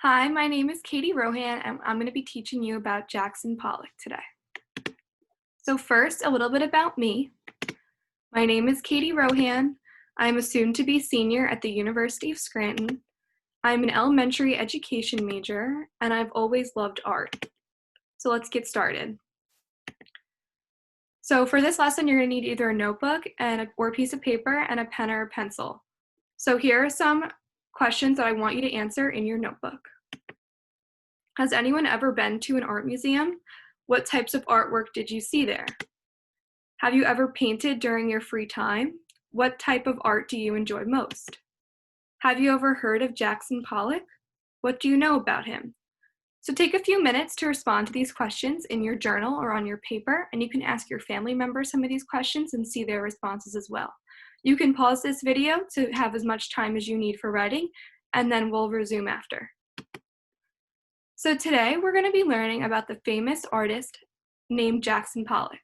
Hi, my name is Katie Roughan, and I'm going to be teaching you about Jackson Pollock today. So first, a little bit about me. My name is Katie Roughan. I'm a soon-to-be senior at the University of Scranton. I'm an elementary education major, and I've always loved art. So let's get started. So for this lesson, you're going to need either a notebook or a piece of paper and a pen or a pencil. So here are some questions that I want you to answer in your notebook. Has anyone ever been to an art museum? What types of artwork did you see there? Have you ever painted during your free time? What type of art do you enjoy most? Have you ever heard of Jackson Pollock? What do you know about him? So take a few minutes to respond to these questions in your journal or on your paper, and you can ask your family members some of these questions and see their responses as well. You can pause this video to have as much time as you need for writing, and then we'll resume after. So today we're going to be learning about the famous artist named Jackson Pollock.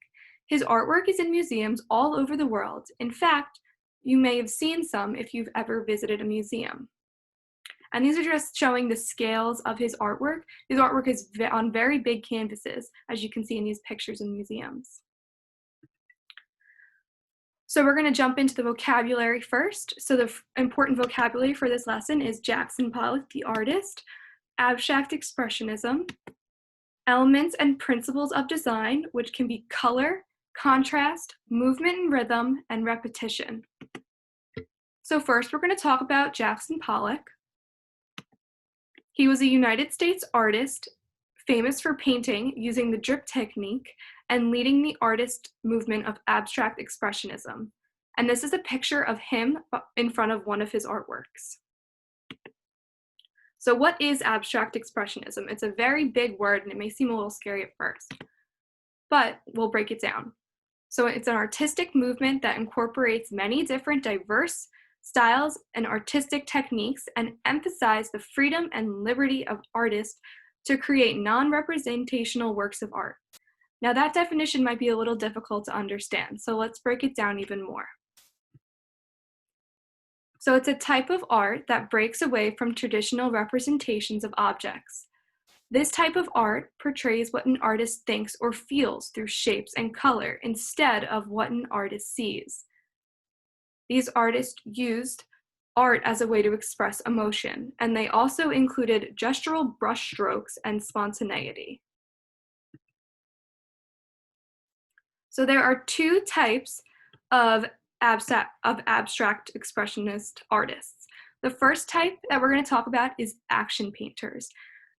His artwork is in museums all over the world. In fact, you may have seen some if you've ever visited a museum. And these are just showing the scales of his artwork. His artwork is on very big canvases, as you can see in these pictures in museums. So we're going to jump into the vocabulary first. So the important vocabulary for this lesson is Jackson Pollock, the artist, abstract expressionism, elements and principles of design, which can be color, contrast, movement and rhythm, and repetition. So first, we're going to talk about Jackson Pollock. He was a United States artist, famous for painting using the drip technique and leading the artist movement of abstract expressionism. And this is a picture of him in front of one of his artworks. So what is abstract expressionism? It's a very big word and it may seem a little scary at first, but we'll break it down. So it's an artistic movement that incorporates many different diverse styles and artistic techniques and emphasize the freedom and liberty of artists to create non-representational works of art. Now that definition might be a little difficult to understand, so let's break it down even more. So it's a type of art that breaks away from traditional representations of objects. This type of art portrays what an artist thinks or feels through shapes and color instead of what an artist sees. These artists used art as a way to express emotion, and they also included gestural brushstrokes and spontaneity. So there are two types of abstract expressionist artists. The first type that we're going to talk about is action painters.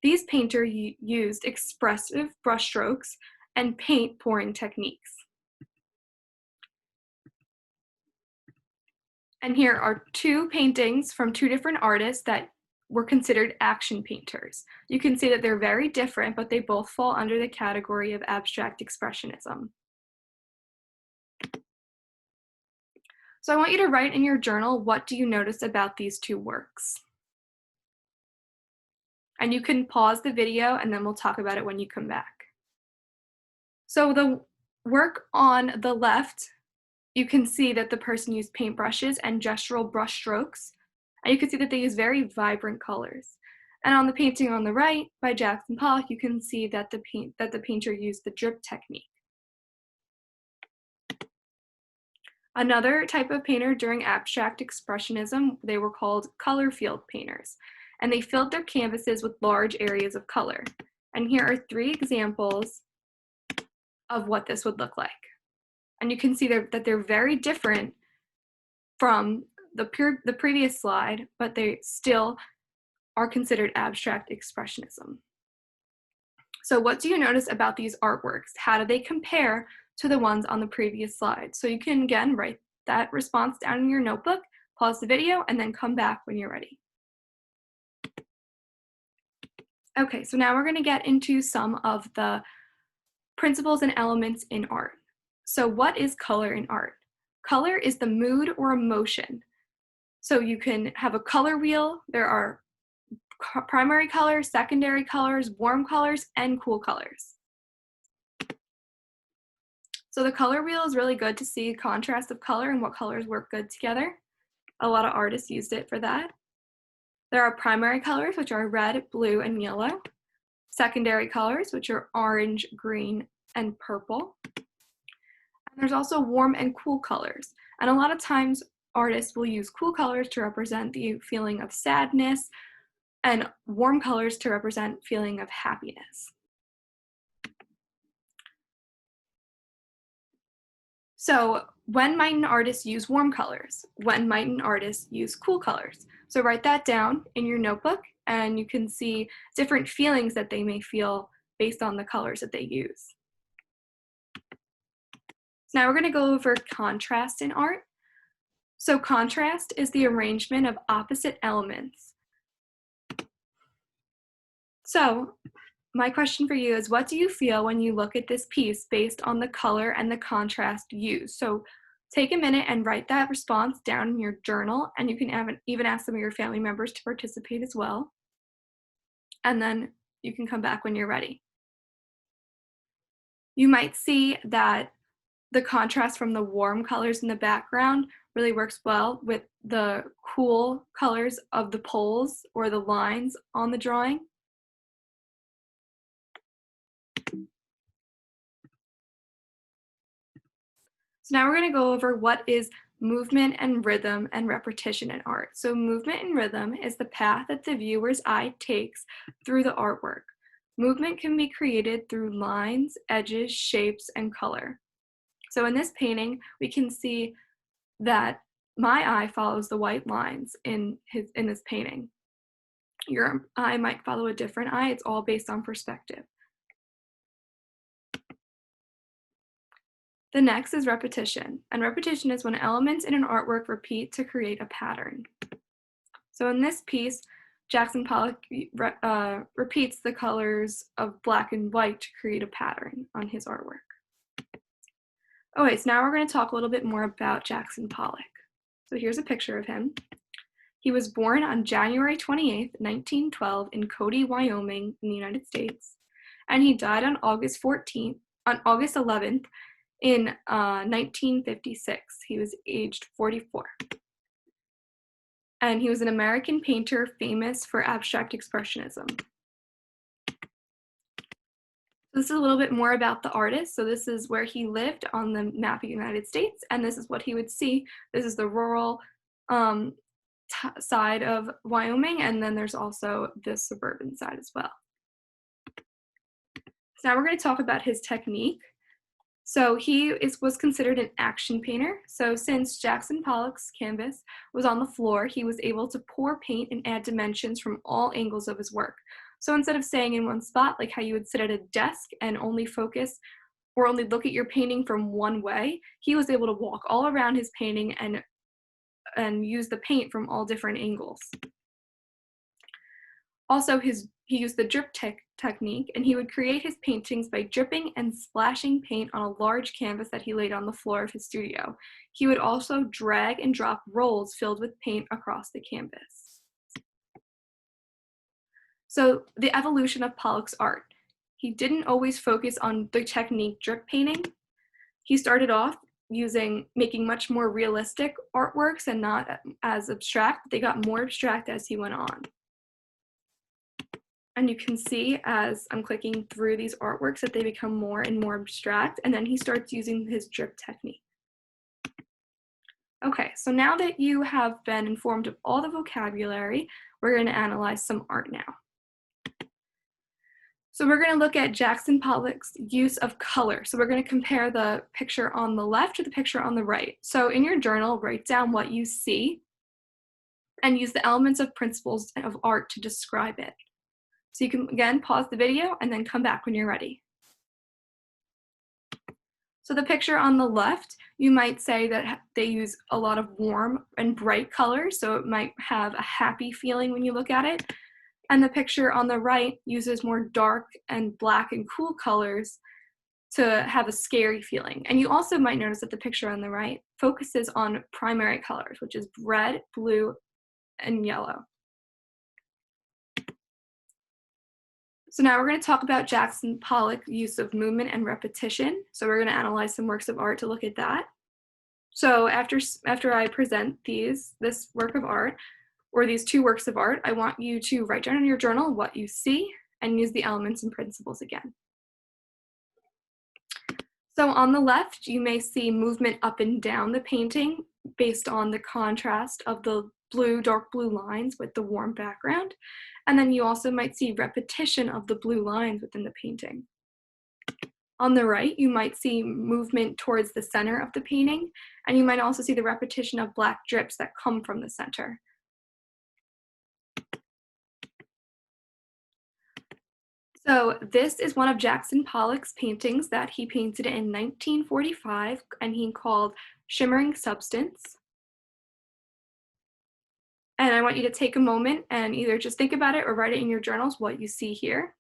These painters used expressive brushstrokes and paint pouring techniques. And here are two paintings from two different artists that were considered action painters. You can see that they're very different, but they both fall under the category of abstract expressionism. So I want you to write in your journal, what do you notice about these two works? And you can pause the video and then we'll talk about it when you come back. So the work on the left, you can see that the person used paintbrushes and gestural brush strokes. And you can see that they use very vibrant colors. And on the painting on the right by Jackson Pollock, you can see that the painter used the drip technique. Another type of painter during abstract expressionism, they were called color field painters, and they filled their canvases with large areas of color. And here are three examples of what this would look like. And you can see that they're very different from the previous slide, but they still are considered abstract expressionism. So what do you notice about these artworks? How do they compare to the ones on the previous slide? So you can, again, write that response down in your notebook, pause the video, and then come back when you're ready. Okay, so now we're going to get into some of the principles and elements in art. So what is color in art? Color is the mood or emotion. So you can have a color wheel. There are primary colors, secondary colors, warm colors, and cool colors. So the color wheel is really good to see contrast of color and what colors work good together. A lot of artists used it for that. There are primary colors, which are red, blue, and yellow. Secondary colors, which are orange, green, and purple. And there's also warm and cool colors. And a lot of times artists will use cool colors to represent the feeling of sadness and warm colors to represent feeling of happiness. So when might an artist use warm colors? When might an artist use cool colors? So write that down in your notebook and you can see different feelings that they may feel based on the colors that they use. So now we're going to go over contrast in art. So contrast is the arrangement of opposite elements. So my question for you is, what do you feel when you look at this piece based on the color and the contrast used? So take a minute and write that response down in your journal, and you can even ask some of your family members to participate as well. And then you can come back when you're ready. You might see that the contrast from the warm colors in the background really works well with the cool colors of the poles or the lines on the drawing. So now we're going to go over what is movement and rhythm and repetition in art. So movement and rhythm is the path that the viewer's eye takes through the artwork. Movement can be created through lines, edges, shapes, and color. So in this painting, we can see that my eye follows the white lines in this painting. Your eye might follow a different eye. It's all based on perspective. The next is repetition, and repetition is when elements in an artwork repeat to create a pattern. So in this piece, Jackson Pollock repeats the colors of black and white to create a pattern on his artwork. Okay, so now we're going to talk a little bit more about Jackson Pollock. So here's a picture of him. He was born on January 28th, 1912 in Cody, Wyoming in the United States, and he died on August 11th in 1956. He was aged 44. And he was an American painter famous for abstract expressionism. This is a little bit more about the artist. So this is where he lived on the map of the United States, and this is what he would see. This is the rural side of Wyoming, and then there's also the suburban side as well. So now we're going to talk about his technique. So he was considered an action painter. So since Jackson Pollock's canvas was on the floor, he was able to pour paint and add dimensions from all angles of his work. So instead of staying in one spot, like how you would sit at a desk and only focus or only look at your painting from one way, he was able to walk all around his painting and use the paint from all different angles. Also, he used the drip technique, and he would create his paintings by dripping and splashing paint on a large canvas that he laid on the floor of his studio. He would also drag and drop rolls filled with paint across the canvas. So the evolution of Pollock's art. He didn't always focus on the technique drip painting. He started off making much more realistic artworks and not as abstract, but they got more abstract as he went on. And you can see as I'm clicking through these artworks that they become more and more abstract, and then he starts using his drip technique. Okay, so now that you have been informed of all the vocabulary, we're going to analyze some art now. So we're going to look at Jackson Pollock's use of color. So we're going to compare the picture on the left to the picture on the right. So in your journal, write down what you see and use the elements of principles of art to describe it. So you can, again, pause the video and then come back when you're ready. So the picture on the left, you might say that they use a lot of warm and bright colors, so it might have a happy feeling when you look at it. And the picture on the right uses more dark and black and cool colors to have a scary feeling. And you also might notice that the picture on the right focuses on primary colors, which is red, blue, and yellow. So now we're going to talk about Jackson Pollock's use of movement and repetition. So we're going to analyze some works of art to look at that. So after I present this work of art, or these two works of art, I want you to write down in your journal what you see and use the elements and principles again. So on the left, you may see movement up and down the painting based on the contrast of the blue, dark blue lines with the warm background. And then you also might see repetition of the blue lines within the painting. On the right, you might see movement towards the center of the painting, and you might also see the repetition of black drips that come from the center. So this is one of Jackson Pollock's paintings that he painted in 1945, and he called Shimmering Substance. And I want you to take a moment and either just think about it or write it in your journals what you see here.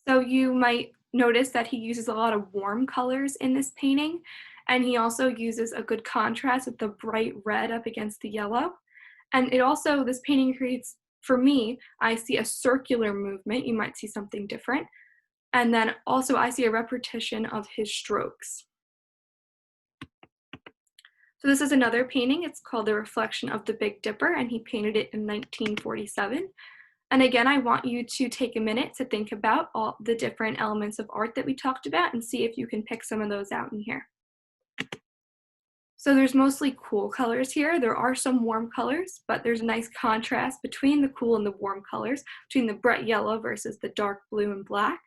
So you might notice that he uses a lot of warm colors in this painting, and he also uses a good contrast with the bright red up against the yellow. And it also, this painting creates, for me, I see a circular movement. You might see something different. And then also I see a repetition of his strokes. So this is another painting. It's called The Reflection of the Big Dipper, and he painted it in 1947. And again, I want you to take a minute to think about all the different elements of art that we talked about and see if you can pick some of those out in here. So there's mostly cool colors here. There are some warm colors, but there's a nice contrast between the cool and the warm colors, between the bright yellow versus the dark blue and black.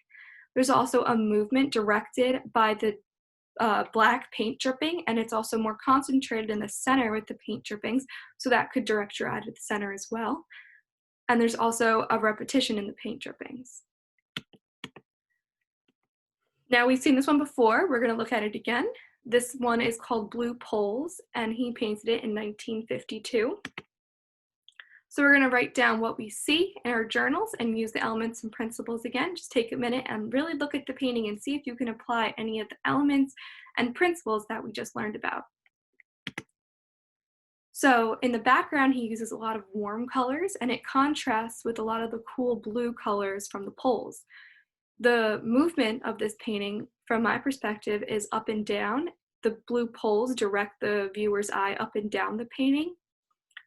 There's also a movement directed by the black paint dripping, and it's also more concentrated in the center with the paint drippings, so that could direct your eye to the center as well. And there's also a repetition in the paint drippings. Now we've seen this one before, we're gonna look at it again. This one is called Blue Poles, and he painted it in 1952. So we're gonna write down what we see in our journals and use the elements and principles again. Just take a minute and really look at the painting and see if you can apply any of the elements and principles that we just learned about. So in the background, he uses a lot of warm colors, and it contrasts with a lot of the cool blue colors from the poles. The movement of this painting, from my perspective, is up and down. The blue poles direct the viewer's eye up and down the painting.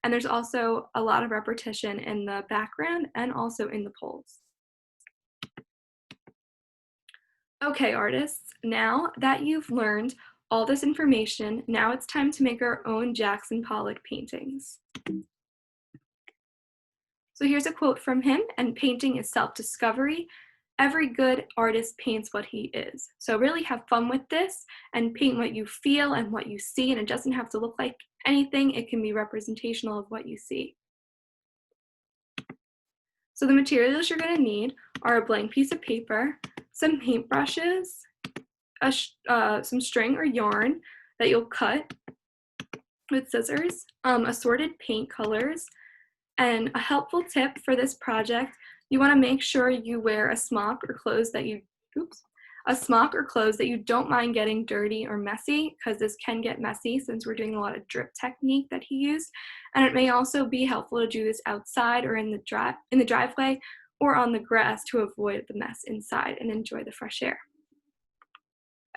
And there's also a lot of repetition in the background and also in the poles. Okay, artists, now that you've learned all this information, now it's time to make our own Jackson Pollock paintings. So here's a quote from him, and painting is self-discovery. Every good artist paints what he is. So really have fun with this and paint what you feel and what you see, and it doesn't have to look like anything. It can be representational of what you see. So the materials you're gonna need are a blank piece of paper, some paintbrushes, some string or yarn that you'll cut with scissors, assorted paint colors, and a helpful tip for this project, you want to make sure you wear a smock or clothes that you don't mind getting dirty or messy, because this can get messy since we're doing a lot of drip technique that he used. And it may also be helpful to do this outside or in the driveway or on the grass to avoid the mess inside and enjoy the fresh air.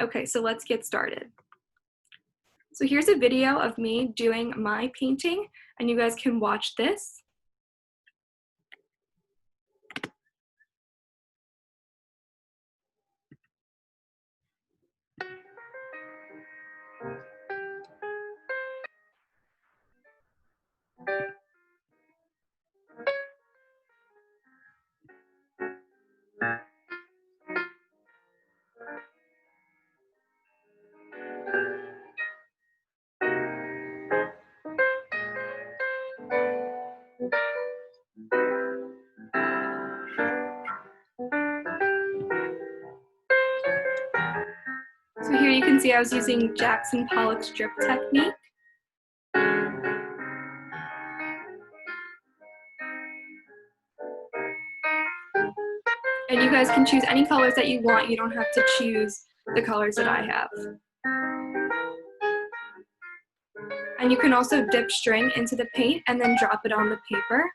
Okay, so let's get started. So here's a video of me doing my painting, and you guys can watch this. So here you can see I was using Jackson Pollock's drip technique. And you guys can choose any colors that you want. You don't have to choose the colors that I have. And you can also dip string into the paint and then drop it on the paper.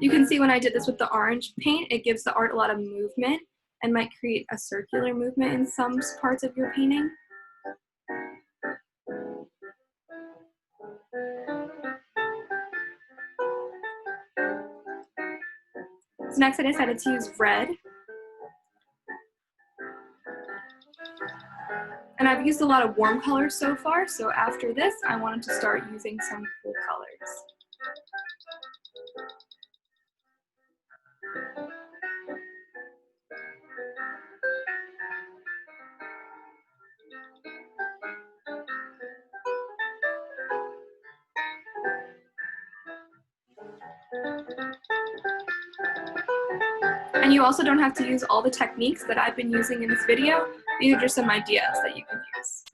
You can see when I did this with the orange paint, it gives the art a lot of movement and might create a circular movement in some parts of your painting. So next I decided to use red. And I've used a lot of warm colors so far, so after this, I wanted to start using some cool colors. And you also don't have to use all the techniques that I've been using in this video. These are just some ideas that you can use.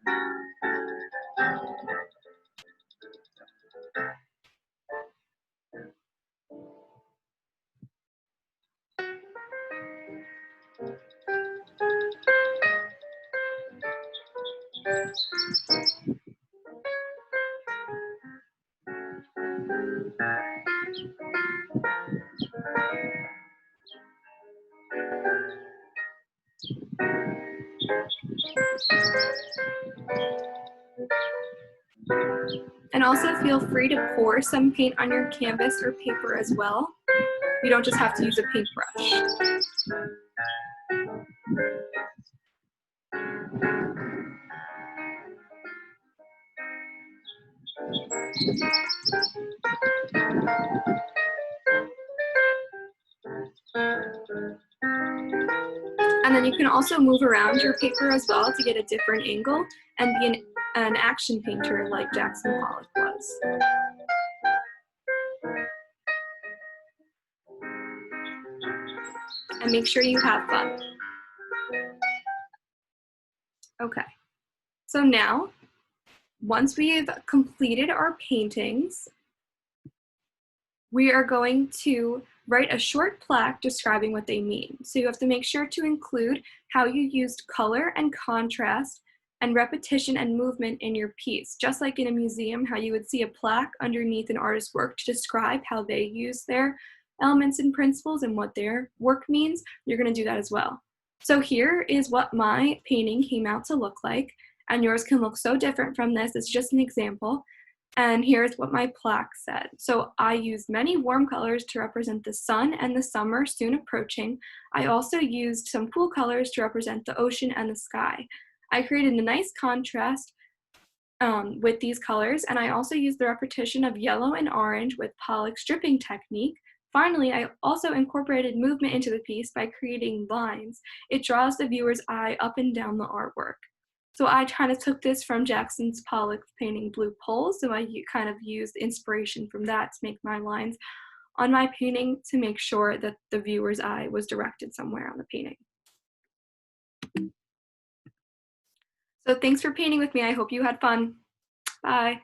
And also feel free to pour some paint on your canvas or paper as well. You don't just have to use a paintbrush. And then you can also move around your paper as well to get a different angle and be an action painter like Jackson Pollock was. And make sure you have fun. Okay, so now, once we've completed our paintings, we are going to write a short plaque describing what they mean. So you have to make sure to include how you used color and contrast and repetition and movement in your piece. Just like in a museum, how you would see a plaque underneath an artist's work to describe how they use their elements and principles and what their work means, you're gonna do that as well. So here is what my painting came out to look like, and yours can look so different from this. It's just an example. And here's what my plaque said. So I used many warm colors to represent the sun and the summer soon approaching. I also used some cool colors to represent the ocean and the sky. I created a nice contrast with these colors, and I also used the repetition of yellow and orange with Pollock's dripping technique. Finally, I also incorporated movement into the piece by creating lines. It draws the viewer's eye up and down the artwork. So I kind of took this from Jackson Pollock's painting Blue Poles, so I kind of used inspiration from that to make my lines on my painting to make sure that the viewer's eye was directed somewhere on the painting. So thanks for painting with me. I hope you had fun. Bye.